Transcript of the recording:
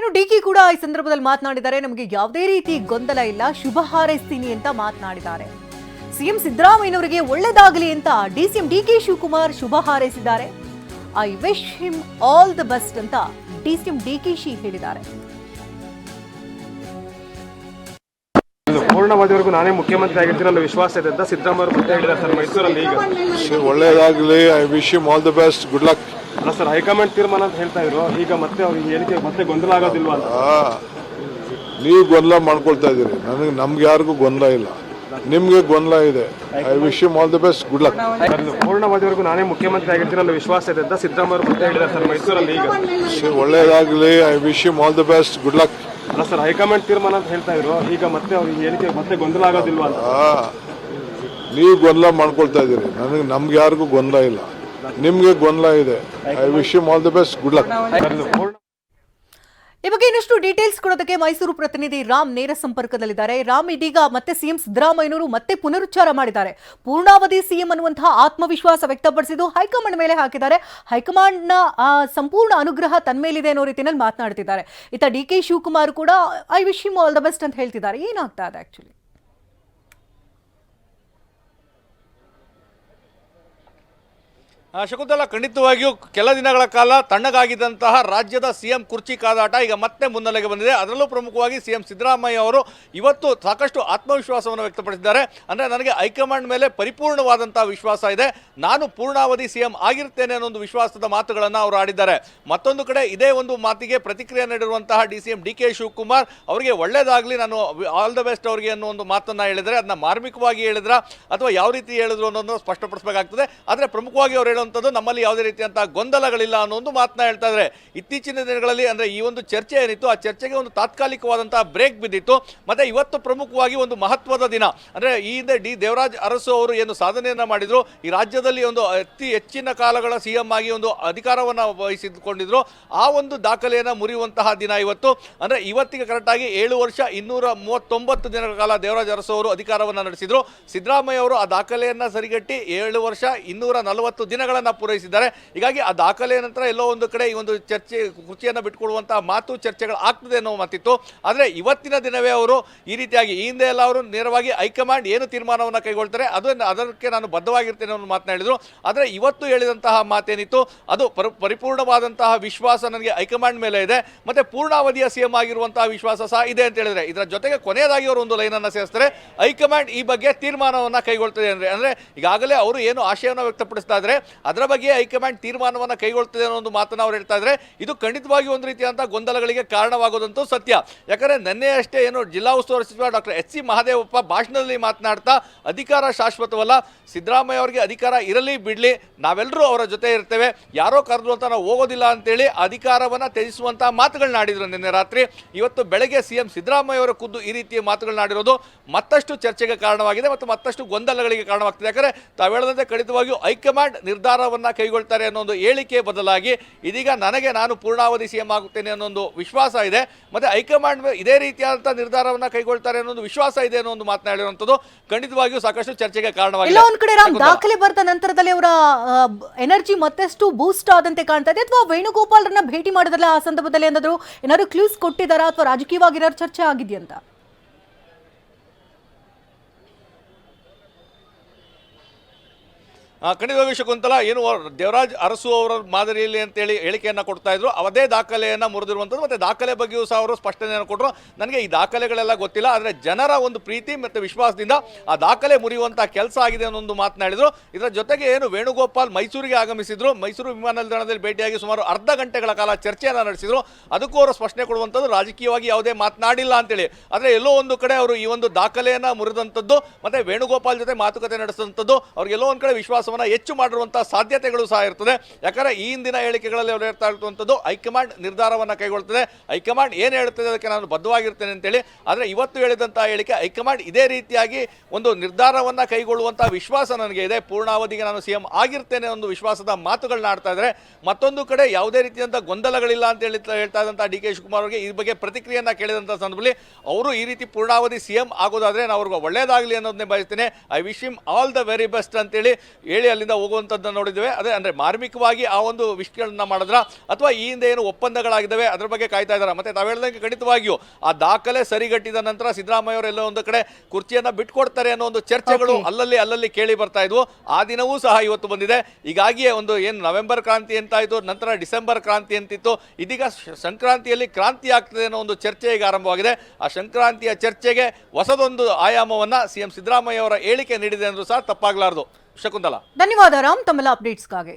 ಇನ್ನು ಡಿಕೆ ಕೂಡ ಈ ಸಂದರ್ಭದಲ್ಲಿ ಮಾತನಾಡಿದ್ದಾರೆ. ನಮಗೆ ಯಾವುದೇ ರೀತಿ ಗೊಂದಲ ಇಲ್ಲ, ಶುಭ ಹಾರೈಸ್ತೀನಿ ಅಂತ ಮಾತನಾಡಿದ್ದಾರೆ. ಸಿಎಂ ಸಿದ್ದರಾಮಯ್ಯನವರಿಗೆ ಒಳ್ಳೆದಾಗಲಿ ಅಂತ ಡಿಸಿಎಂ ಡಿಕೆ ಶಿವಕುಮಾರ್ ಶುಭ ಹಾರೈಸಿದ್ದಾರೆ. I wish him all the best ಅಂತ ಡಿಸಿಎಂ ಡಿಕೆಶಿ ಹೇಳಿದ್ದಾರೆ. ಪೂರ್ಣವಾದವರೆಗೂ ನಾನೇ ಮುಖ್ಯಮಂತ್ರಿ ಆಗಿರ್ತೀನಿ ಅನ್ನೋ ವಿಶ್ವಾಸ ಇದೆ ಅಂತ ಸಿದ್ದರಾಮಯ್ಯ ಅವರು ಮತ್ತೆ ಹೇಳಿದ್ದಾರೆ ಸರ್ ಮೈಸೂರಲ್ಲಿ. ಈಗ ಒಳ್ಳೆಯದಾಗಲಿ, I wish him all the best, good luck. ಅಲ್ಲ ಸರ್, ಹೈಕಮಾಂಡ್ ತೀರ್ಮಾನ ಅಂತ ಹೇಳ್ತಾ ಇದ್ರು. ಈಗ ಮತ್ತೆ ಅವ್ರಿಗೆ ಹೇಳಿಕೆ ಮತ್ತೆ ಗೊಂದಲ ಆಗೋದಿಲ್ವಾ ಅಂತ? ನೀವು ಗೊಂದಲ ಮಾಡ್ಕೊಳ್ತಾ ಇದ್ದೀರಿ. ನಮ್ಗೆ ಯಾರಿಗೂ ಗೊಂದಲ ಇಲ್ಲ, ನಿಮ್ಗೆ ಗೊಂದಲ ಇದೆ. I wish him all the best, good luck. ಪೂರ್ಣವಾದವರೆಗೂ ನಾನೇ ಮುಖ್ಯಮಂತ್ರಿ ಆಗಿರ್ತೀನಿ ಅನ್ನೋ ವಿಶ್ವಾಸ ಇದೆ ಅಂತ ಸಿದ್ದರಾಮಯ್ಯ ಅವರು ಮತ್ತೆ ಹೇಳಿದ್ದಾರೆ ಸರ್ ಮೈಸೂರಲ್ಲಿ. ಈಗ ಒಳ್ಳೆಯದಾಗಲಿ, I wish him all the best, good luck. ಅಲ್ಲ ಸರ್, ಹೈಕಮಾಂಡ್ ತೀರ್ಮಾನ ಅಂತ ಹೇಳ್ತಾ ಇದ್ರು. ಈಗ ಮತ್ತೆ ಅವ್ರಿಗೆ ಹೇಳಿಕೆ ಮತ್ತೆ ಗೊಂದಲ ಆಗೋದಿಲ್ವಾ ಅಂತ? ನೀವು ಗೊಂದಲ ಮಾಡ್ಕೊಳ್ತಾ ಇದ್ದೀರಿ. ನಮ್ಗೆ ಯಾರಿಗೂ ಗೊಂದಲ ಇಲ್ಲ, ನಿಮ್ಗೆ ಗೊಂದಲ ಇದೆ. I wish him all the best, good luck. ಈ ಬಗ್ಗೆ ಇನ್ನಷ್ಟು ಡೀಟೇಲ್ಸ್ ಕೊಡೋದಕ್ಕೆ ಮೈಸೂರು ಪ್ರತಿನಿಧಿ ರಾಮ್ ನೇರ ಸಂಪರ್ಕದಲ್ಲಿದ್ದಾರೆ. ರಾಮ್, ಇದೀಗ ಮತ್ತೆ ಸಿಎಂ ಸಿದ್ದರಾಮಯ್ಯನವರು ಮತ್ತೆ ಪುನರುಚ್ಚಾರ ಮಾಡಿದ್ದಾರೆ. ಪೂರ್ಣಾವಧಿ ಸಿಎಂ ಅನ್ನುವಂತಹ ಆತ್ಮವಿಶ್ವಾಸ ವ್ಯಕ್ತಪಡಿಸಿದ್ದು ಹೈಕಮಾಂಡ್ ಮೇಲೆ ಹಾಕಿದ್ದಾರೆ. ಹೈಕಮಾಂಡ್ನ ಸಂಪೂರ್ಣ ಅನುಗ್ರಹ ತನ್ಮೇಲಿದೆ ಅನ್ನೋ ರೀತಿಯಲ್ಲಿ ಮಾತನಾಡ್ತಿದ್ದಾರೆ. ಇತ್ತ ಡಿಕೆ ಶಿವಕುಮಾರ್ ಕೂಡ I wish him all the best ಅಂತ ಹೇಳ್ತಿದ್ದಾರೆ. ಏನಾಗ್ತಾ ಇದೆ ಆಕ್ಚುಲಿ? ಶಕುಂತಲಾ, ಖಂಡಿತವಾಗಿಯೂ ಕೆಲ ದಿನಗಳ ಕಾಲ ತಣ್ಣಗಾಗಿದ್ದಂತಹ ರಾಜ್ಯದ ಸಿಎಂ ಕುರ್ಚಿ ಕಾದಾಟ ಈಗ ಮತ್ತೆ ಮುನ್ನೆಲೆಗೆ ಬಂದಿದೆ. ಅದರಲ್ಲೂ ಪ್ರಮುಖವಾಗಿ ಸಿಎಂ ಸಿದ್ದರಾಮಯ್ಯ ಅವರು ಇವತ್ತು ಸಾಕಷ್ಟು ಆತ್ಮವಿಶ್ವಾಸವನ್ನು ವ್ಯಕ್ತಪಡಿಸಿದ್ದಾರೆ. ಅಂದರೆ ನನಗೆ ಹೈಕಮಾಂಡ್ ಮೇಲೆ ಪರಿಪೂರ್ಣವಾದಂತಹ ವಿಶ್ವಾಸ ಇದೆ, ನಾನು ಪೂರ್ಣಾವಧಿ ಸಿಎಂ ಆಗಿರ್ತೇನೆ ಅನ್ನೋ ಒಂದು ವಿಶ್ವಾಸದ ಮಾತುಗಳನ್ನು ಅವರು ಆಡಿದ್ದಾರೆ. ಮತ್ತೊಂದು ಕಡೆ ಇದೇ ಒಂದು ಮಾತಿಗೆ ಪ್ರತಿಕ್ರಿಯೆ ನೀಡಿರುವಂತಹ ಡಿಸಿಎಂ ಡಿಕೆ ಶಿವಕುಮಾರ್ ಅವರಿಗೆ ಒಳ್ಳೆಯದಾಗಲಿ, ನಾನು ಆಲ್ ದ ಬೆಸ್ಟ್ ಅವರಿಗೆ ಅನ್ನೋ ಒಂದು ಮಾತನ್ನು ಹೇಳಿದರೆ ಅದನ್ನ ಮಾರ್ಮಿಕವಾಗಿ ಹೇಳಿದ್ರ ಅಥವಾ ಯಾವ ರೀತಿ ಹೇಳಿದ್ರು ಅನ್ನೋದನ್ನು ಸ್ಪಷ್ಟಪಡಿಸಬೇಕಾಗ್ತದೆ. ಆದರೆ ಪ್ರಮುಖವಾಗಿ ಅವರು ನಮ್ಮಲ್ಲಿ ಯಾವುದೇ ರೀತಿಯಂತಹ ಗೊಂದಲಗಳಿಲ್ಲ ಅನ್ನೋ ಒಂದು ಮಾತನ್ನ ಹೇಳ್ತಾ ಇದ್ದಾರೆ. ಇತ್ತೀಚಿನ ದಿನಗಳಲ್ಲಿ ಅಂದ್ರೆ ಈ ಒಂದು ಚರ್ಚೆ ಏನಿತ್ತು, ಆ ಚರ್ಚೆಗೆ ಒಂದು ತಾತ್ಕಾಲಿಕವಾದಂತಹ ಬ್ರೇಕ್ ಬಿದ್ದಿತ್ತು. ಮತ್ತೆ ಇವತ್ತು ಪ್ರಮುಖವಾಗಿ ಒಂದು ಮಹತ್ವದ ದಿನ. ಅಂದ್ರೆ ಈ ಹಿಂದೆ ದೇವರಾಜ್ ಅರಸು ಅವರು ಏನು ಸಾಧನೆಯನ್ನ ಮಾಡಿದ್ರು, ಈ ರಾಜ್ಯದಲ್ಲಿ ಒಂದು ಅತಿ ಹೆಚ್ಚಿನ ಕಾಲಗಳ ಸಿಎಂ ಆಗಿ ಒಂದು ಅಧಿಕಾರವನ್ನ ವಹಿಸಿಕೊಂಡಿದ್ರು, ಆ ಒಂದು ದಾಖಲೆಯನ್ನ ಮುರಿಯುವಂತಹ ದಿನ ಇವತ್ತು. ಅಂದ್ರೆ ಇವತ್ತಿಗೆ ಕರೆಕ್ಟ್ ಆಗಿ 7 ವರ್ಷ 239 ದಿನಗಳ ಕಾಲ ದೇವರಾಜ್ ಅರಸು ಅವರು ಅಧಿಕಾರವನ್ನ ನಡೆಸಿದ್ರು. ಸಿದ್ದರಾಮಯ್ಯ ಅವರು ಆ ದಾಖಲೆಯನ್ನ ಸರಿಗಟ್ಟಿ 7 ವರ್ಷ 240 ದಿನಗಳ ಪೂರೈಸಿದ್ದಾರೆ. ಹೀಗಾಗಿ ಆ ದಾಖಲೆಯ ನಂತರ ಎಲ್ಲೋ ಒಂದು ಕಡೆ ಈ ಒಂದು ಚರ್ಚೆ ಕುರ್ಚಿಯನ್ನು ಬಿಟ್ಟುಕೊಡುವಂತಹ ಮಾತು ಚರ್ಚೆಗಳು ಆಗ್ತದೆ ಅನ್ನೋ ಮಾತಿತ್ತು. ಆದರೆ ಇವತ್ತಿನ ದಿನವೇ ಅವರು ಈ ರೀತಿಯಾಗಿ ಈ ಹಿಂದೆ ಎಲ್ಲ ಅವರು ನೇರವಾಗಿ ಹೈಕಮಾಂಡ್ ಏನು ತೀರ್ಮಾನವನ್ನು ಕೈಗೊಳ್ತಾರೆ ಅದಕ್ಕೆ ನಾನು ಬದ್ಧವಾಗಿರ್ತೇನೆ ಅನ್ನೋ ಮಾತನ್ನ ಹೇಳಿದ್ರು. ಆದರೆ ಇವತ್ತು ಹೇಳಿದಂತಹ ಮಾತೇನಿತ್ತು, ಅದು ಪರಿಪೂರ್ಣವಾದಂತಹ ವಿಶ್ವಾಸ ನನಗೆ ಹೈಕಮಾಂಡ್ ಮೇಲೆ ಇದೆ, ಮತ್ತೆ ಪೂರ್ಣಾವಧಿಯ ಸಿಎಂ ಆಗಿರುವಂತಹ ವಿಶ್ವಾಸ ಸಹ ಇದೆ ಅಂತ ಹೇಳಿದ್ರೆ, ಇದರ ಜೊತೆಗೆ ಕೊನೆಯದಾಗಿ ಅವರು ಒಂದು ಲೈನ್ ಅನ್ನು ಸೇರಿಸ್ತಾರೆ, ಹೈಕಮಾಂಡ್ ಈ ಬಗ್ಗೆ ತೀರ್ಮಾನವನ್ನ ಕೈಗೊಳ್ತದೆ ಅಂದ್ರೆ ಈಗಾಗಲೇ ಅವರು ಏನು ಆಶಯವನ್ನು ವ್ಯಕ್ತಪಡಿಸ್ತಾ ಇದ್ದಾರೆ ಅದರ ಬಗ್ಗೆ ಹೈಕಮಾಂಡ್ ತೀರ್ಮಾನವನ್ನು ಕೈಗೊಳ್ತದೆ ಅನ್ನೋ ಒಂದು ಮಾತನ್ನು ಅವರು ಹೇಳ್ತಾ ಇದ್ದಾರೆ. ಇದು ಖಂಡಿತವಾಗಿ ಒಂದು ರೀತಿಯಾದಂತಹ ಗೊಂದಲಗಳಿಗೆ ಕಾರಣವಾಗೋದಂತೂ ಸತ್ಯ. ಯಾಕಂದ್ರೆ ನಿನ್ನೆ ಅಷ್ಟೇ ಏನು ಜಿಲ್ಲಾ ಉಸ್ತುವಾರಿ ಸಚಿವ ಡಾಕ್ಟರ್ ಎಚ್ ಸಿ ಮಹದೇವಪ್ಪ ಭಾಷಣದಲ್ಲಿ ಮಾತನಾಡ್ತಾ ಅಧಿಕಾರ ಶಾಶ್ವತವಲ್ಲ, ಸಿದ್ದರಾಮಯ್ಯ ಅವರಿಗೆ ಅಧಿಕಾರ ಇರಲಿ ಬಿಡ್ಲಿ, ನಾವೆಲ್ಲರೂ ಅವರ ಜೊತೆ ಇರ್ತೇವೆ, ಯಾರೋ ಕರೆದ್ರು ಅಂತ ನಾವು ಹೋಗೋದಿಲ್ಲ ಅಂತೇಳಿ ಅಧಿಕಾರವನ್ನ ತ್ಯಜಿಸುವಂತಹ ಮಾತುಗಳನ್ನ ಆಡಿದ್ರು ನಿನ್ನೆ ರಾತ್ರಿ. ಇವತ್ತು ಬೆಳಗ್ಗೆ ಸಿಎಂ ಸಿದ್ದರಾಮಯ್ಯ ಅವರ ಖುದ್ದು ಈ ರೀತಿಯ ಮಾತುಗಳನ್ನ ಆಡಿರೋದು ಮತ್ತಷ್ಟು ಚರ್ಚೆಗೆ ಕಾರಣವಾಗಿದೆ ಮತ್ತು ಮತ್ತಷ್ಟು ಗೊಂದಲಗಳಿಗೆ ಕಾರಣವಾಗ್ತದೆ. ಯಾಕಂದ್ರೆ ತಾವು ಹೇಳದಂತೆ ಖಂಡಿತವಾಗಿಯೂ ಹೈಕಮಾಂಡ್ ನಿರ್ಧಾರವನ್ನ ಕೈಗೊಳ್ತಾರೆ ಅನ್ನೋ ಒಂದು ಹೇಳಿಕೆ ಬದಲಾಗಿ ಇದೀಗ ನಾನು ಪೂರ್ಣಾವಧಿ ಸಿಎಂ ಆಗುತ್ತೇನೆ ಅನ್ನೋ ಒಂದು ವಿಶ್ವಾಸ ಇದೆ, ಮತ್ತೆ ಹೈಕಮಾಂಡ್ ಇದೇ ರೀತಿಯಾದಂತಹ ನಿರ್ಧಾರವನ್ನ ಕೈಗೊಳ್ತಾರೆ ಅನ್ನೋ ಒಂದು ವಿಶ್ವಾಸ ಇದೆ ಅನ್ನೋ ಒಂದು ಮಾತನಾಡಿರುವಂತದ್ದು ಖಂಡಿತವಾಗಿಯೂ ಸಾಕಷ್ಟು ಚರ್ಚೆಗೆ ಕಾರಣವಾಗಿದೆ. ಒಂದ್ ಕಡೆ ರಾಮ್, ದಾಖಲೆ ಬರೆದ ನಂತರದಲ್ಲಿ ಅವರ ಎನರ್ಜಿ ಮತ್ತಷ್ಟು ಬೂಸ್ಟ್ ಆದಂತೆ ಕಾಣ್ತಾ ಇದೆ, ಅಥವಾ ವೇಣುಗೋಪಾಲ್ರನ್ನ ಭೇಟಿ ಮಾಡಿದ್ರಲ್ಲ ಆ ಸಂದರ್ಭದಲ್ಲಿ ಏನಾದ್ರು ಕ್ಲೂಸ್ ಕೊಟ್ಟಿದ್ದಾರಾ ಅಥವಾ ರಾಜಕೀಯವಾಗಿ ಏನಾದ್ರು ಚರ್ಚೆ ಆಗಿದೆಯಂತ? ಖಂಡಿತವಾಗಿ ಶಕುಂತಲಾ, ಏನು ದೇವರಾಜ್ ಅರಸು ಅವರ ಮಾದರಿಯಲ್ಲಿ ಅಂತೇಳಿ ಹೇಳಿಕೆಯನ್ನು ಕೊಡ್ತಾ ಇದ್ರು, ಅವದೇ ದಾಖಲೆಯನ್ನು ಮುರಿದಿರುವಂಥದ್ದು. ಮತ್ತು ದಾಖಲೆ ಬಗ್ಗೆಯೂ ಸಹ ಅವರು ಸ್ಪಷ್ಟನೆಯನ್ನು ಕೊಟ್ಟರು, ನನಗೆ ಈ ದಾಖಲೆಗಳೆಲ್ಲ ಗೊತ್ತಿಲ್ಲ, ಆದರೆ ಜನರ ಒಂದು ಪ್ರೀತಿ ಮತ್ತು ವಿಶ್ವಾಸದಿಂದ ಆ ದಾಖಲೆ ಮುರಿಯುವಂಥ ಕೆಲಸ ಆಗಿದೆ ಅನ್ನೋ ಒಂದು ಮಾತನಾಡಿದರು. ಇದರ ಜೊತೆಗೆ ಏನು ವೇಣುಗೋಪಾಲ್ ಮೈಸೂರಿಗೆ ಆಗಮಿಸಿದ್ರು, ಮೈಸೂರು ವಿಮಾನ ನಿಲ್ದಾಣದಲ್ಲಿ ಭೇಟಿಯಾಗಿ ಸುಮಾರು ಅರ್ಧ ಗಂಟೆಗಳ ಕಾಲ ಚರ್ಚೆಯನ್ನು ನಡೆಸಿದ್ರು. ಅದಕ್ಕೂ ಅವರು ಸ್ಪಷ್ಟನೆ ಕೊಡುವಂಥದ್ದು, ರಾಜಕೀಯವಾಗಿ ಯಾವುದೇ ಮಾತನಾಡಿಲ್ಲ ಅಂತೇಳಿ. ಆದರೆ ಎಲ್ಲೋ ಒಂದು ಕಡೆ ಅವರು ಈ ಒಂದು ದಾಖಲೆಯನ್ನು ಮುರಿದಂಥದ್ದು ಮತ್ತು ವೇಣುಗೋಪಾಲ್ ಜೊತೆ ಮಾತುಕತೆ ನಡೆಸಿದಂಥದ್ದು ಅವ್ರಿಗೆಲ್ಲೋ ಒಂದು ಕಡೆ ವಿಶ್ವಾಸ ಹೆಚ್ಚು ಮಾಡಿರುವಂತಹ ಸಾಧ್ಯತೆಗಳು ಸಹ ಇರ್ತದೆ. ಯಾಕಂದ್ರೆ ಈ ಹಿಂದಿನ ಹೇಳಿಕೆಗಳಲ್ಲಿ ಅವರು ಹೇಳ್ತಾ ಇರುವಂತದ್ದು ಹೈಕಮಾಂಡ್ ನಿರ್ಧಾರವನ್ನ ಕೈಗೊಳ್ತದೆ, ಹೈಕಮಾಂಡ್ ಏನು ಹೇಳುತ್ತದೆ ಅದಕ್ಕೆ ನಾನು ಬದ್ಧವಾಗಿರ್ತೇನೆ ಅಂತೇಳಿ. ಆದರೆ ಇವತ್ತು ಹೇಳಿದಂತಹ ಹೇಳಿಕೆ ಹೈಕಮಾಂಡ್ ಇದೇ ರೀತಿಯಾಗಿ ಒಂದು ನಿರ್ಧಾರವನ್ನ ಕೈಗೊಳ್ಳುವಂತಹ ವಿಶ್ವಾಸ ನನಗೆ ಇದೆ, ಪೂರ್ಣಾವಧಿಗೆ ನಾನು ಸಿಎಂ ಆಗಿರ್ತೇನೆ ಒಂದು ವಿಶ್ವಾಸದ ಮಾತುಗಳನ್ನ ಆಡ್ತಾ ಇದ್ದಾರೆ. ಮತ್ತೊಂದು ಕಡೆ ಯಾವುದೇ ರೀತಿಯಂತಹ ಗೊಂದಲಗಳಿಲ್ಲ ಅಂತ ಹೇಳ್ತಾ ಇದ್ದಂತಹ ಡಿ ಕೆ ಶಿವಕುಮಾರ್ ಅವರಿಗೆ ಈ ಬಗ್ಗೆ ಪ್ರತಿಕ್ರಿಯೆಯನ್ನ ಕೇಳಿದಂತಹ ಸಂದರ್ಭದಲ್ಲಿ ಅವರು ಈ ರೀತಿ ಪೂರ್ಣಾವಧಿ ಸಿಎಂ ಆಗೋದಾದ್ರೆ ನಾನು ಅವ್ರಿಗೆ ಒಳ್ಳೇದಾಗಲಿ ಅನ್ನೋದನ್ನೇ ಬಯಸ್ತೇನೆ, I wish him all the very best ಅಂತೇಳಿ ಹೇಳಿ ಅಲ್ಲಿಂದ ಹೋಗುವಂಥದ್ದನ್ನು ನೋಡಿದ್ದೇವೆ. ಅದೇ ಅಂದರೆ ಮಾರ್ಮಿಕವಾಗಿ ಆ ಒಂದು ವಿಷಯಗಳನ್ನ ಮಾಡಿದ್ರ ಅಥವಾ ಈ ಹಿಂದೆ ಏನು ಒಪ್ಪಂದಗಳಾಗಿದ್ದಾವೆ ಅದ್ರ ಬಗ್ಗೆ ಕಾಯ್ತಾ ಇದ್ದಾರೆ. ಮತ್ತೆ ತಾವು ಹೇಳ್ದಂಗೆ ಖಂಡಿತವಾಗಿಯೂ ಆ ದಾಖಲೆ ಸರಿಗಟ್ಟಿದ ನಂತರ ಸಿದ್ದರಾಮಯ್ಯ ಅವರು ಎಲ್ಲೋ ಒಂದು ಕಡೆ ಕುರ್ಚಿಯನ್ನ ಬಿಟ್ಕೊಡ್ತಾರೆ ಅನ್ನೋ ಒಂದು ಚರ್ಚೆಗಳು ಅಲ್ಲಲ್ಲಿ ಕೇಳಿ ಬರ್ತಾ ಇದ್ವು. ಆ ದಿನವೂ ಸಹ ಇವತ್ತು ಬಂದಿದೆ. ಹೀಗಾಗಿಯೇ ಒಂದು ಏನು ನವೆಂಬರ್ ಕ್ರಾಂತಿ ಅಂತಾಯಿತು, ನಂತರ ಡಿಸೆಂಬರ್ ಕ್ರಾಂತಿ ಅಂತಿತ್ತು, ಇದೀಗ ಸಂಕ್ರಾಂತಿಯಲ್ಲಿ ಕ್ರಾಂತಿ ಆಗ್ತದೆ ಅನ್ನೋ ಒಂದು ಚರ್ಚೆ ಈಗ ಆರಂಭವಾಗಿದೆ. ಆ ಸಂಕ್ರಾಂತಿಯ ಚರ್ಚೆಗೆ ಹೊಸದೊಂದು ಆಯಾಮವನ್ನ ಸಿಎಂ ಸಿದ್ದರಾಮಯ್ಯ ಅವರ ಹೇಳಿಕೆ ನೀಡಿದೆ ಅಂದ್ರೂ ಸಹ ತಪ್ಪಾಗಲಾರದು. ಶಕುಂತಲಾ, ಧನ್ಯವಾದ ರಾಮ್ ತಮ್ಮೆಲ್ಲ ಅಪ್ಡೇಟ್ಸ್ಗಾಗಿ.